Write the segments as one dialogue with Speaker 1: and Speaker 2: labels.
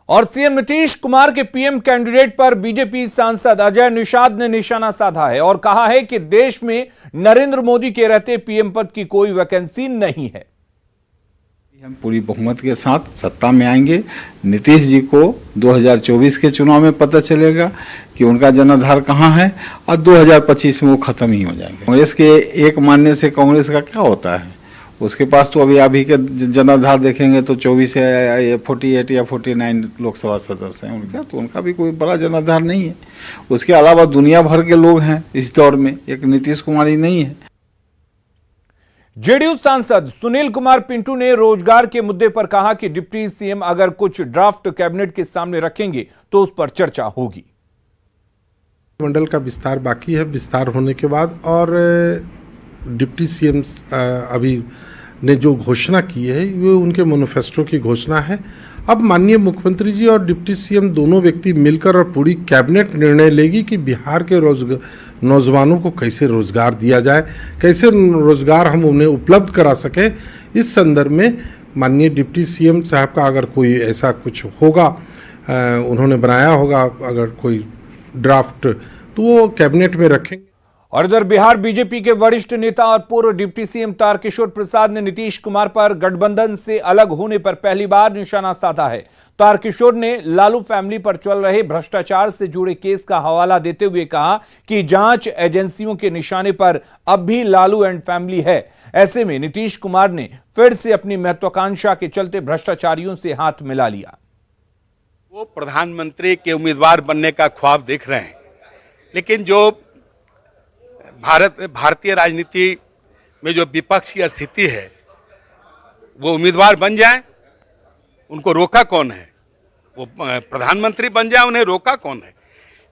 Speaker 1: और सीएम नीतीश कुमार के PM candidate पर बीजेपी सांसद अजय निषाद ने निशाना साधा है और कहा है कि देश में नरेंद्र मोदी के रहते पीएम पद की कोई वैकेंसी नहीं है।
Speaker 2: हम पूरी बहुमत के साथ सत्ता में आएंगे। नीतीश जी को 2024 के चुनाव में पता चलेगा कि उनका जनाधार कहां है और 2025 में वो खत्म ही हो जाएंगे। कांग्रेस के एक मानने से कांग्रेस का क्या होता है? उसके पास तो अभी के जनाधार देखेंगे तो 24 या 48 या 49 लोकसभा सदस्य हैं उनका, तो उनका भी कोई बड़ा जनाधार नहीं है। उसके अलावा दुनिया भर के लोग हैं इस दौर में, एक नीतीश कुमार ही नहीं है।
Speaker 1: जेडीयू सांसद सुनील कुमार पिंटू ने रोजगार के मुद्दे पर कहा कि डिप्टी सीएम अगर कुछ ड्राफ्ट कैबिनेट के सामने रखेंगे तो उस पर चर्चा होगी।
Speaker 3: मंडल का विस्तार बाकी है, विस्तार होने के बाद और डिप्टी सीएम अभी ने जो घोषणा की है वो उनके मैनिफेस्टो की घोषणा है। अब माननीय मुख्यमंत्री जी और डिप्टी सीएम दोनों व्यक्ति मिलकर और पूरी कैबिनेट निर्णय लेगी कि बिहार के नौजवानों को कैसे रोजगार दिया जाए, कैसे रोजगार हम उन्हें उपलब्ध करा सकें। इस संदर्भ में माननीय डिप्टी सीएम साहब का अगर कोई ऐसा कुछ होगा, उन्होंने बनाया होगा अगर कोई ड्राफ्ट, तो वो कैबिनेट में रखेंगे।
Speaker 1: और इधर बिहार बीजेपी के वरिष्ठ नेता और पूर्व डिप्टी सीएम तारकिशोर प्रसाद ने नीतीश कुमार पर गठबंधन से अलग होने पर पहली बार निशाना साधा है। तारकिशोर ने लालू फैमिली पर चल रहे भ्रष्टाचार से जुड़े केस का हवाला देते हुए कहा कि जांच एजेंसियों के निशाने पर अब भी लालू एंड फैमिली है। ऐसे में नीतीश कुमार ने फिर से अपनी महत्वाकांक्षा के चलते भ्रष्टाचारियों से हाथ मिला लिया।
Speaker 4: वो प्रधानमंत्री के उम्मीदवार बनने का ख्वाब देख रहे हैं, लेकिन जो भारतीय राजनीति में जो विपक्षी स्थिति है, वो उम्मीदवार बन जाए, उनको रोका कौन है? वो प्रधानमंत्री बन जाए, उन्हें रोका कौन है?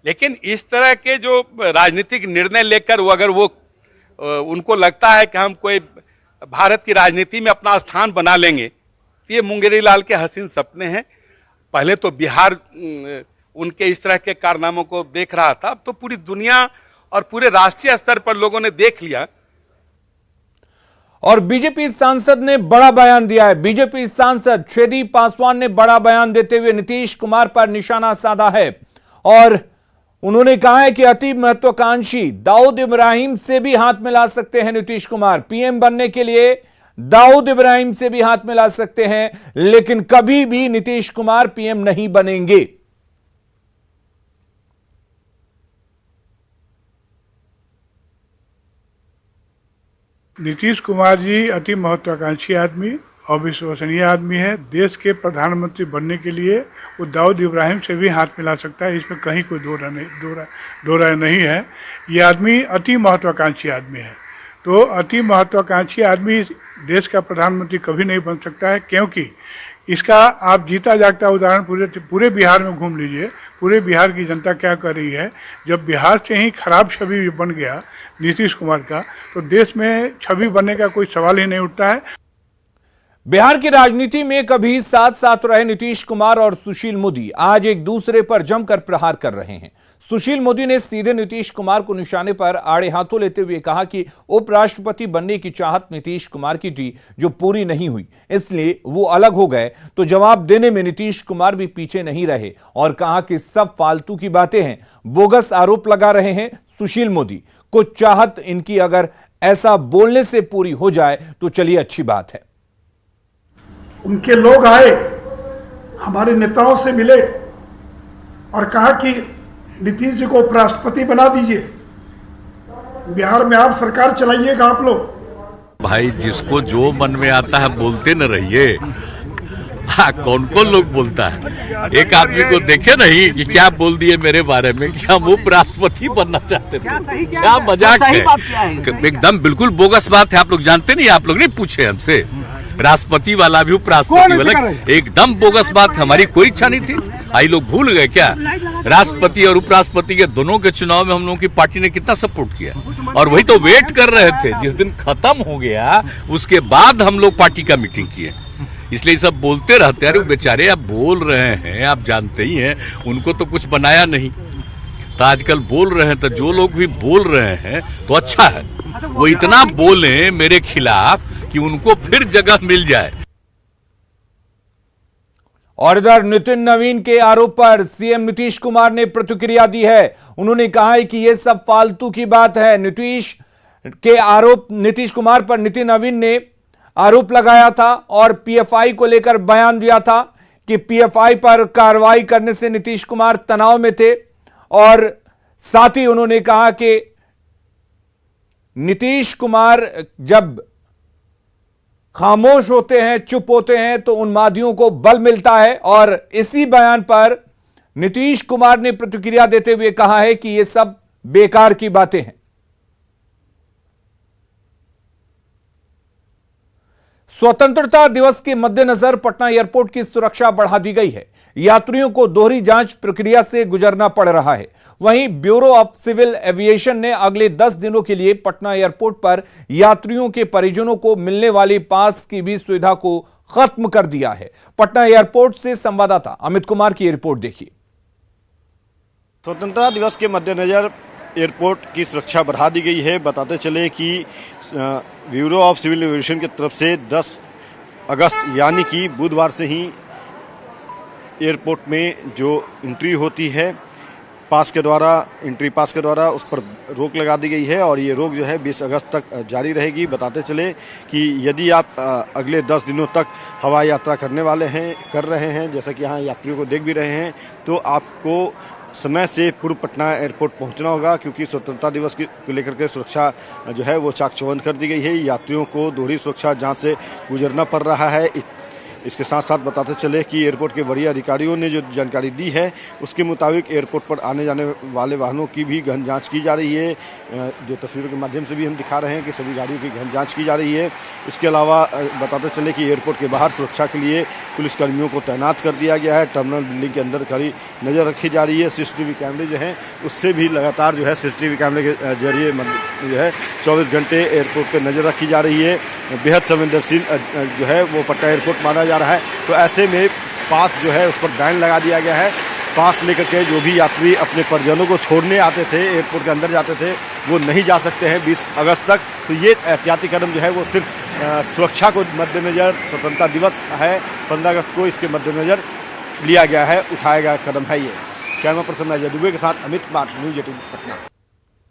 Speaker 4: लेकिन इस तरह के जो राजनीतिक निर्णय लेकर वो अगर वो उनको लगता है कि हम कोई भारत की राजनीति में अपना स्थान बना लेंगे, तो ये मुंगेरी लाल के हसीन सपने हैं। पहले तो बिहार उनके इस तरह के कारनामों को देख रहा था, अब तो पूरी दुनिया और पूरे राष्ट्रीय स्तर पर लोगों ने देख लिया।
Speaker 1: और बीजेपी सांसद ने बड़ा बयान दिया है। बीजेपी सांसद छेदी पासवान ने बड़ा बयान देते हुए नीतीश कुमार पर निशाना साधा है और उन्होंने कहा है कि अति महत्वाकांक्षी दाऊद इब्राहिम से भी हाथ मिला सकते हैं नीतीश कुमार। पीएम बनने के लिए दाऊद इब्राहिम से भी हाथ मिला सकते हैं, लेकिन कभी भी नीतीश कुमार पीएम नहीं बनेंगे।
Speaker 5: नीतीश कुमार जी अति महत्वाकांक्षी आदमी और विश्वसनीय आदमी है। देश के प्रधानमंत्री बनने के लिए वो दाऊद इब्राहिम से भी हाथ मिला सकता है, इसमें कहीं कोई दो राय नहीं है। ये आदमी अति महत्वाकांक्षी आदमी है। तो अति महत्वाकांक्षी आदमी देश का प्रधानमंत्री कभी नहीं बन सकता है, क्योंकि इसका आप जीता जागता उदाहरण पूरे बिहार में घूम लीजिए। पूरे बिहार की जनता क्या कर रही है। जब बिहार से ही खराब छवि बन गया नीतीश कुमार का, तो देश में छवि बनने का कोई सवाल ही नहीं उठता है।
Speaker 1: बिहार की राजनीति में कभी साथ साथ रहे नीतीश कुमार और सुशील मोदी आज एक दूसरे पर जमकर प्रहार कर रहे हैं। सुशील मोदी ने सीधे नीतीश कुमार को निशाने पर आड़े हाथों लेते हुए कहा कि उपराष्ट्रपति बनने की चाहत नीतीश कुमार की थी, जो पूरी नहीं हुई, इसलिए वो अलग हो गए। तो जवाब देने में नीतीश कुमार भी पीछे नहीं रहे और कहा कि सब फालतू की बातें हैं, बोगस आरोप लगा रहे हैं सुशील मोदी। कुछ चाहत इनकी अगर ऐसा बोलने से पूरी हो जाए तो चलिए अच्छी बात है।
Speaker 6: उनके लोग आए, हमारे नेताओं से मिले और कहा कि नीतीश जी को उपराष्ट्रपति बना दीजिए, बिहार में आप सरकार चलाइएगा आप लोग।
Speaker 7: भाई जिसको जो मन में आता है बोलते न रहिए। हाँ, कौन कौन लोग बोलता है? एक आदमी को देखे नहीं कि क्या बोल दिए मेरे बारे में कि हम उपराष्ट्रपति बनना चाहते थे। क्या मजाक है? एकदम बिल्कुल बोगस बात है। आप लोग जानते नहीं, आप लोग नहीं पूछे हमसे। राष्ट्रपति वाला भी उपराष्ट्रपति वाला एकदम बोगस बात। हमारी कोई इच्छा नहीं थी। आई लोग भूल गए क्या? राष्ट्रपति और उपराष्ट्रपति के दोनों के चुनाव में हम लोगों की पार्टी ने कितना सपोर्ट किया, और वही तो वेट कर रहे थे। जिस दिन खत्म हो गया उसके बाद हम लोग पार्टी का मीटिंग किए। इसलिए सब बोलते रहते हैं। अरे बेचारे आप बोल रहे हैं, आप जानते ही हैं उनको तो कुछ बनाया नहीं, तो आजकल बोल रहे हैं। तो जो लोग भी बोल रहे हैं तो अच्छा है, वो इतना बोले मेरे खिलाफ कि उनको फिर जगह मिल जाए।
Speaker 1: और इधर नितिन नवीन के आरोप पर सीएम नीतीश कुमार ने प्रतिक्रिया दी है। उन्होंने कहा है कि यह सब फालतू की बात है। नीतीश कुमार पर नितिन नवीन ने आरोप लगाया था और पीएफआई को लेकर बयान दिया था कि पीएफआई पर कार्रवाई करने से नीतीश कुमार तनाव में थे। और साथ ही उन्होंने कहा कि नीतीश कुमार जब खामोश होते हैं, चुप होते हैं, तो उन्मादियों को बल मिलता है। और इसी बयान पर नीतीश कुमार ने प्रतिक्रिया देते हुए कहा है कि यह सब बेकार की बातें हैं। स्वतंत्रता दिवस के मद्देनजर पटना एयरपोर्ट की सुरक्षा बढ़ा दी गई है। यात्रियों को दोहरी जांच प्रक्रिया से गुजरना पड़ रहा है। वहीं ब्यूरो ऑफ सिविल एविएशन ने अगले 10 दिनों के लिए पटना एयरपोर्ट पर यात्रियों के परिजनों को मिलने वाली पास की भी सुविधा को खत्म कर दिया है। पटना एयरपोर्ट से संवाददाता अमित कुमार की रिपोर्ट देखिए।
Speaker 8: स्वतंत्रता दिवस के मद्देनजर एयरपोर्ट की सुरक्षा बढ़ा दी गई है। बताते चले कि ब्यूरो ऑफ सिविल एविएशन की तरफ से 10 अगस्त यानी कि बुधवार से ही एयरपोर्ट में जो एंट्री होती है एंट्री पास के द्वारा उस पर रोक लगा दी गई है और ये रोक जो है 20 अगस्त तक जारी रहेगी। बताते चले कि यदि आप अगले 10 दिनों तक हवाई यात्रा कर रहे हैं, जैसा कि यहाँ यात्रियों को देख भी रहे हैं, तो आपको समय से पूर्व पटना एयरपोर्ट पहुंचना होगा, क्योंकि स्वतंत्रता दिवस को लेकर के सुरक्षा जो है वो चाक चौबंद कर दी गई है। यात्रियों को दोहरी सुरक्षा जांच से गुजरना पड़ रहा है। इसके साथ साथ बताते चले कि एयरपोर्ट के वरीय अधिकारियों ने जो जानकारी दी है उसके मुताबिक एयरपोर्ट पर आने जाने वाले वाहनों की भी गहन जांच की जा रही है। जो तस्वीरों के माध्यम से भी हम दिखा रहे हैं कि सभी गाड़ियों की गहन जांच की जा रही है। इसके अलावा बताते चले कि एयरपोर्ट के बाहर सुरक्षा के लिए पुलिसकर्मियों को तैनात कर दिया गया है। टर्मिनल बिल्डिंग के अंदर कड़ी नज़र रखी जा रही है। सीसीटीवी कैमरे जो हैं उससे भी लगातार जो है सीसीटीवी कैमरे के जरिए जो है 24 घंटे एयरपोर्ट पर नज़र रखी जा रही है। बेहद संवेदनशील जो है वो पटना एयरपोर्ट माना जा रहा है। तो ऐसे में पास जो है उस पर बैन लगा दिया गया है। पास लेकर के जो भी यात्री अपने परिजनों को छोड़ने आते थे, एयरपोर्ट के अंदर जाते थे, वो नहीं जा सकते हैं 20 अगस्त तक। तो ये एहतियाती कदम जो है वो सिर्फ सुरक्षा को मद्देनजर स्वतंत्रता दिवस है 15 अगस्त को, इसके मद्देनजर लिया गया है, उठाया गया कदम है ये। कैमरा पर्सन अजय दुबे के साथ अमित कुमार, न्यूज़ 18 पटना।